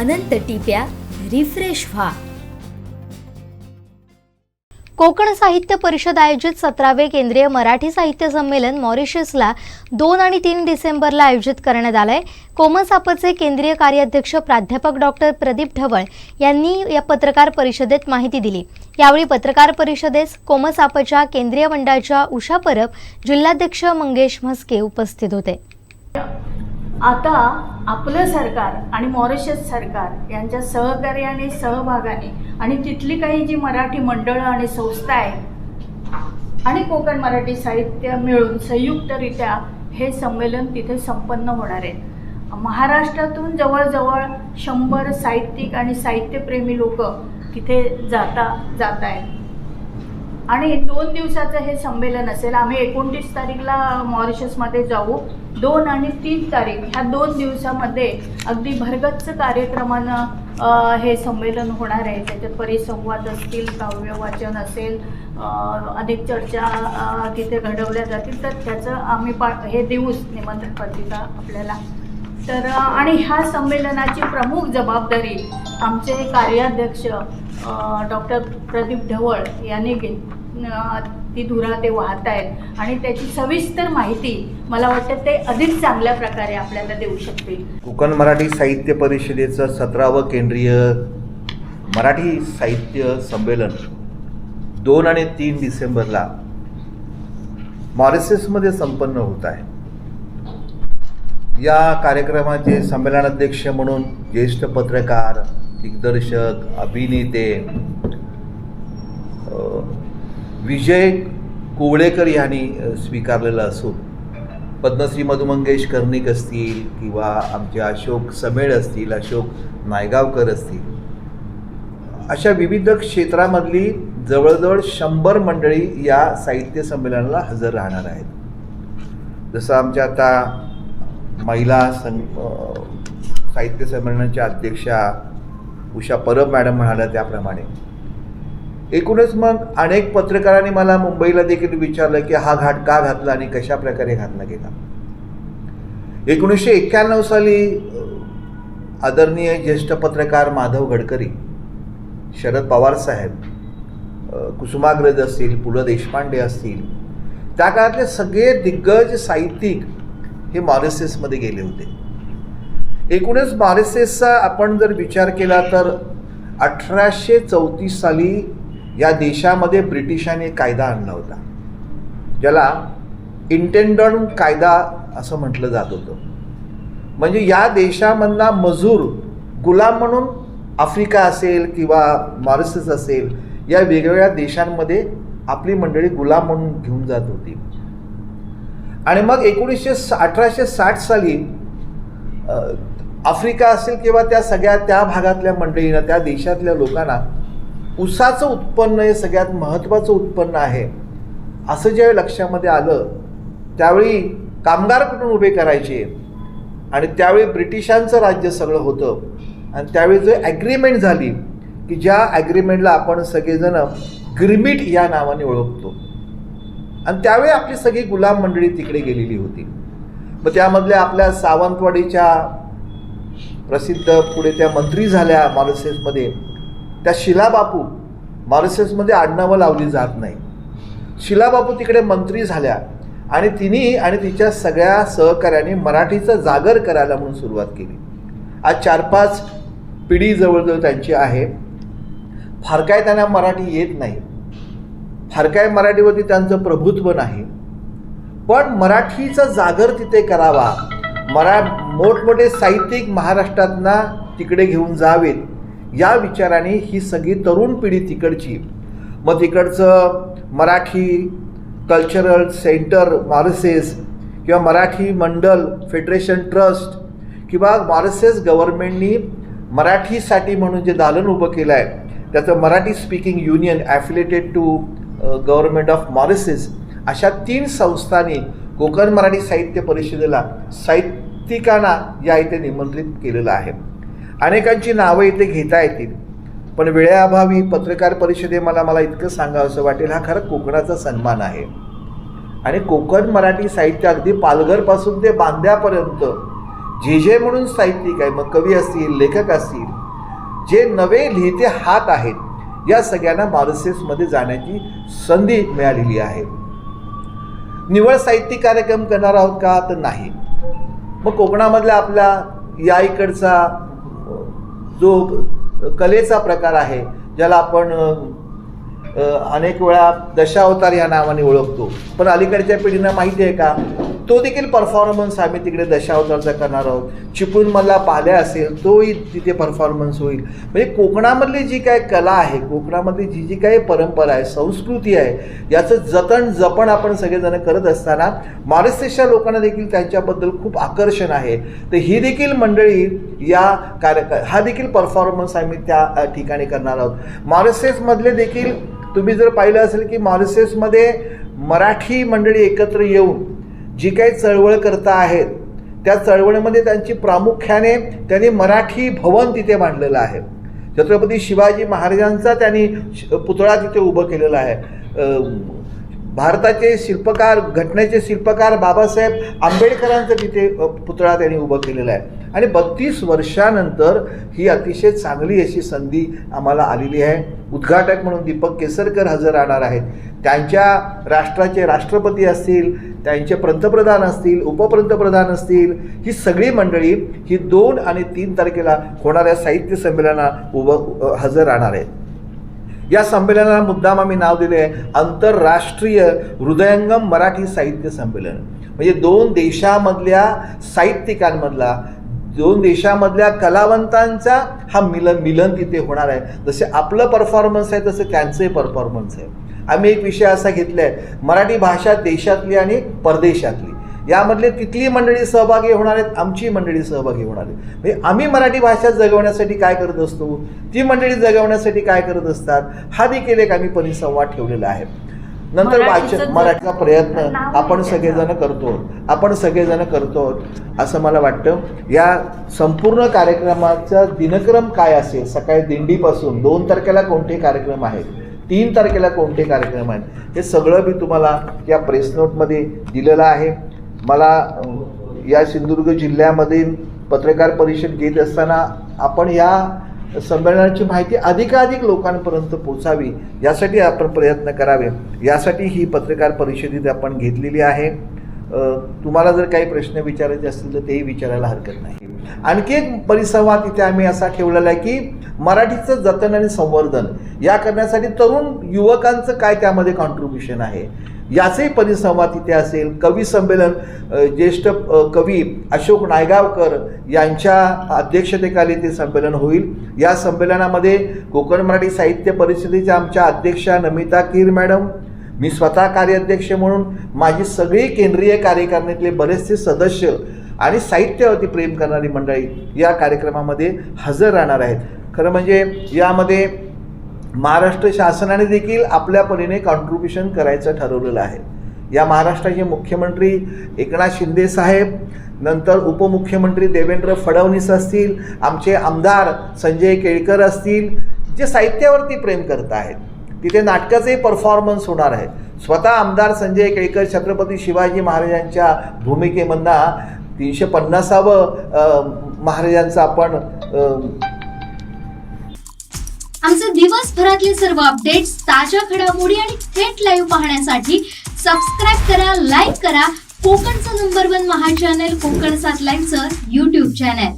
अनंत टिप्या refresh व्हा। कोकण साहित्य परिषद आयोजित 17वे केंद्रीय मराठी साहित्य संमेलन मॉरिशसला 2 आणि 3 डिसेंबरला आयोजित करण्यात आलंय। कोमसापचे केंद्रीय कार्याध्यक्ष प्राध्यापक डॉक्टर प्रदीप ढवळ यांनी या पत्रकार परिषदेत माहिती दिली। यावेळी पत्रकार परिषदेस कोमसापच्या केंद्रीय मंडळाच्या उषा परब, जिल्हाध्यक्ष मंगेश म्हस्के उपस्थित होते। आता आपलं सरकार आणि मॉरिशस सरकार यांच्या सहकार्याने, सहभागाने आणि तिथली काही जी मराठी मंडळं आणि संस्था आहेत आणि कोकण मराठी साहित्य मिळून संयुक्तरित्या हे संमेलन तिथे संपन्न होणार आहे। महाराष्ट्रातून जवळजवळ 100 साहित्यिक आणि साहित्यप्रेमी लोक तिथे जात आहेत आणि 2 दिवसाचं हे संमेलन असेल। आम्ही 29 तारीखला मॉरिशसमध्ये जाऊ। 2 आणि 3 तारीख ह्या 2 दिवसामध्ये अगदी भरगच्च कार्यक्रमानं हे संमेलन होणार आहे। त्याच्यात परिसंवाद असतील, काव्य वाचन असेल, अनेक चर्चा तिथे घडवल्या जातील। तर त्याचं आम्ही हे देऊच निमंत्रण पत्रिका आपल्याला। तर आणि ह्या संमेलनाची प्रमुख जबाबदारी आमचे कार्याध्यक्ष डॉक्टर प्रदीप ढवळ यांनी ती धुरा ते वाहत आहेत आणि त्याची सविस्तर माहिती मला वाटतं ते अधिक चांगल्या प्रकारे आपल्याला देऊ शकतील। कोकण मराठी साहित्य परिषदेचं 17वं केंद्रीय मराठी साहित्य संमेलन 2 आणि 3 डिसेंबरला मॉरिशसमध्ये संपन्न होत आहे। या कार्यक्रमाचे संमेलनाध्यक्ष म्हणून ज्येष्ठ पत्रकार, दिग्दर्शक, अभिनेते विजय कुवळेकर यांनी स्वीकारलेलं असून पद्मश्री मधु मंगेश कर्णिक असतील किंवा आमचे अशोक समेळ असतील, अशोक नायगावकर असतील, अशा विविध क्षेत्रामधली जवळजवळ 100 मंडळी या साहित्य संमेलनाला हजर राहणार आहेत। जसं आमच्या आता महिला साहित्य संमेलनाच्या अध्यक्षा उषा परब मॅडम म्हणाल्या त्याप्रमाणे एकूणच मग अनेक पत्रकारांनी मला मुंबईला देखील विचारलं की हा घाट का घातला आणि कशा प्रकारे घातला गेला। 1991 साली आदरणीय ज्येष्ठ पत्रकार माधव गडकरी, शरद पवार साहेब, कुसुमाग्रज असतील, पु ल देशपांडे असतील, त्या काळातले सगळे दिग्गज साहित्यिक हे मॉरिशसमध्ये गेले होते। एकूणच मॉरिशसचा आपण जर विचार केला तर 1834 साली या देशामध्ये ब्रिटिशांनी कायदा आणला होता, ज्याला इंटेंडंट कायदा असं म्हटलं जात होतं। म्हणजे या देशामधला मजूर गुलाम म्हणून आफ्रिका असेल किंवा मॉरिशस असेल या वेगवेगळ्या देशांमध्ये आपली मंडळी गुलाम म्हणून घेऊन जात होती। आणि मग 1860 साली आफ्रिका असेल किंवा त्या भागातल्या मंडळींना, त्या देशातल्या लोकांना ऊसाचं उत्पन्न हे सगळ्यात महत्त्वाचं उत्पन्न आहे असं ज्यावेळी लक्षामध्ये आलं त्यावेळी कामगार कुठून उभे करायचे आणि त्यावेळी ब्रिटिशांचं राज्य सगळं होतं। आणि त्यावेळी जो ॲग्रीमेंट झाली की ज्या ॲग्रीमेंटला आपण सगळेजण गिरमिट या नावाने ओळखतो, आणि त्यावेळी आपली सगळी गुलाम मंडळी तिकडे गेलेली होती। मग त्यामधल्या आपल्या सावंतवाडीच्या प्रसिद्ध पुढे त्या मंत्री झाल्या मॉरिशसमध्ये, त्या शिलाबापू, मॉरिशसमध्ये आडनावं लावली जात नाही, शिलाबापू तिकडे मंत्री झाल्या आणि तिने आणि तिच्या सगळ्या सहकार्याने मराठीचं जागर करायला म्हणून सुरुवात केली। आज 4-5 पिढी जवळजवळ त्यांची आहे। फार काय त्यांना मराठी येत नाही, फार काय मराठीवरती त्यांचं प्रभुत्व नाही, पण मराठीचा जागर तिथे करावा, मोठमोठे साहित्यिक महाराष्ट्रातना तिकडे घेऊन जावेत या विचाराने ही सगळी तरुण पिढी तिकडची, मग तिकडचं मराठी कल्चरल सेंटर मॉरिशस किंवा मराठी मंडल फेडरेशन ट्रस्ट किंवा मॉरिशस गव्हर्नमेंटनी मराठीसाठी म्हणून जे दालन उभं केलं आहे त्याचं Marathi speaking union affiliated to government of Mauritius, अशा 3 संस्थांनी कोकण मराठी साहित्य परिषदेला साहित्यिकांना या इथे निमंत्रित केलेलं आहे। अनेकांची नावं इथे घेता येतील, पण वेळेअभावी पत्रकार परिषदे मला इतकं सांगावं असं वाटेल, हा खरं कोकणाचा सन्मान आहे। आणि कोकण मराठी साहित्य अगदी पालघरपासून ते बांद्यापर्यंत जे म्हणून साहित्यिक आहे, मग कवी असतील, लेखक असतील, जे नवे लिहिते हात आहेत या सगळ्यांना मॉरिशसमध्ये जाण्याची संधी मिळालेली आहे. निवड साहित्यिक कार्यक्रम करणार आहोत का, तर नाही. मग कोकणामधल्या आपल्या या इकडचा जो कलेचा प्रकार आहे, ज्याला आपण अनेक वेळा दशावतार या नावाने ओळखतो, पण अलीकडच्या पिढींना माहिती आहे का, तो देखील परफॉर्मन्स आम्ही तिकडे दशावतारचा करणार आहोत. चिपळूणमधला पाल्या असेल तोही तिथे परफॉर्मन्स होईल. म्हणजे कोकणामधली जी काय कला आहे, कोकणामधली जी काही परंपरा आहे, संस्कृती आहे, याचं जपण आपण सगळेजण करत असताना मॉरिशसच्या लोकांना देखील त्यांच्याबद्दल खूप आकर्षण आहे. तर ही देखील मंडळी हा देखील परफॉर्मन्स आम्ही त्या ठिकाणी करणार आहोत. मॉरिशसमधले देखील तुम्ही जर पाहिलं असेल की मॉरिशसमध्ये मराठी मंडळी एकत्र येऊन जी काही चळवळ करता आहेत, त्या चळवळीमध्ये त्यांची प्रामुख्याने त्यांनी मराठी भवन तिथे बांधलेलं आहे. छत्रपती शिवाजी महाराजांचा त्यांनी पुतळा तिथे उभं केलेला आहे. भारताचे शिल्पकार, घटनेचे शिल्पकार बाबासाहेब आंबेडकरांचा तिथे पुतळा त्यांनी उभं केलेला आहे. आणि 32 वर्षानंतर ही अतिशय चांगली अशी संधी आम्हाला आलेली आहे. उद्घाटक म्हणून दीपक केसरकर हजर राहणार आहेत. त्यांच्या राष्ट्राचे राष्ट्रपती असतील, त्यांचे पंतप्रधान असतील, उपपंतप्रधान असतील, ही सगळी मंडळी ही 2 आणि 3 तारखेला होणाऱ्या साहित्य संमेलनाला हजर राहणार आहेत. या संमेलनाला मुद्दाम आम्ही नाव दिले आहे आंतरराष्ट्रीय हृदयंगम मराठी साहित्य संमेलन. म्हणजे 2 देशामधल्या साहित्यिकांमधला, 2 देशामधल्या कलावंतांचा हा मिलन तिथे होणार आहे. जसे आपलं परफॉर्मन्स आहे तसं त्यांचंही परफॉर्मन्स आहे. आम्ही एक विषय असा घेतला आहे, मराठी भाषा देशातली आणि परदेशातली. यामधले तिथली मंडळी सहभागी होणार आहेत, आमची मंडळी सहभागी होणार आहेत. म्हणजे आम्ही मराठी भाषा जगवण्यासाठी काय करत असतो, ती मंडळी जगवण्यासाठी काय करत असतात, हा देखील एक आम्ही परिसंवाद ठेवलेला आहे. नंतर वाचन मराठीचा प्रयत्न आपण सगळेजण करतो असं मला वाटतं. या संपूर्ण कार्यक्रमाचा दिनक्रम काय असेल, सकाळी दिंडीपासून 2 तारखेला कोणते कार्यक्रम आहेत, 3 तारखेला कोणते कार्यक्रम आहेत, हे सगळं मी तुम्हाला या प्रेस नोटमध्ये दिलेलं आहे. मला या सिंधुदुर्ग जिल्ह्यामधील पत्रकार परिषद घेत असताना आपण या संमेलनाची माहिती अधिकाधिक लोकांपर्यंत पोचावी यासाठी आपण प्रयत्न करावे, यासाठी ही पत्रकार परिषदेत आपण घेतलेली आहे. तुम्हाला जर काही प्रश्न विचारायचे असतील तर तेही विचारायला हरकत नाही. आणखी एक परिसंवाद इथे आम्ही असा ठेवलेला आहे की मराठीचं जतन आणि संवर्धन या करण्यासाठी तरुण युवकांचं काय त्यामध्ये कॉन्ट्रीब्युशन आहे, याचेही परिसंवाद तिथे असेल. कवी संमेलन, ज्येष्ठ कवी अशोक नायगावकर यांच्या अध्यक्षतेखाली ते संमेलन होईल. या संमेलनामध्ये कोकण मराठी साहित्य परिषदेच्या आमच्या अध्यक्षा नमिता कीर मॅडम, मी स्वतः कार्याध्यक्ष म्हणून, माझी सगळी केंद्रीय कार्यकारिणीतले बरेचसे सदस्य आणि साहित्यावरती प्रेम करणारी मंडळी या कार्यक्रमामध्ये हजर राहणार आहेत. खरं म्हणजे यामध्ये महाराष्ट्र शासनाने देखील आपल्या परीने कॉन्ट्रीब्युशन करायचं ठरवलेलं आहे. या महाराष्ट्राचे मुख्यमंत्री एकनाथ शिंदे साहेब, नंतर उपमुख्यमंत्री देवेंद्र फडणवीस असतील, आमचे आमदार संजय केळकर असतील, जे साहित्यावरती प्रेम करत आहेत. तिथे नाटकाचेही परफॉर्मन्स होणार आहे. स्वतः आमदार संजय केळकर छत्रपती शिवाजी महाराजांच्या भूमिकेमधनं 350व महाराजांचं आपण आमचे दिवसभरातले सर्व अपडेट्स, ताज्या घडामोडी आणि थेट लाईव्ह पाहण्यासाठी सबस्क्राईब करा, लाईक करा कोकणचं नंबर 1 महा चॅनल कोकण 7 लाईनचं YouTube चॅनल.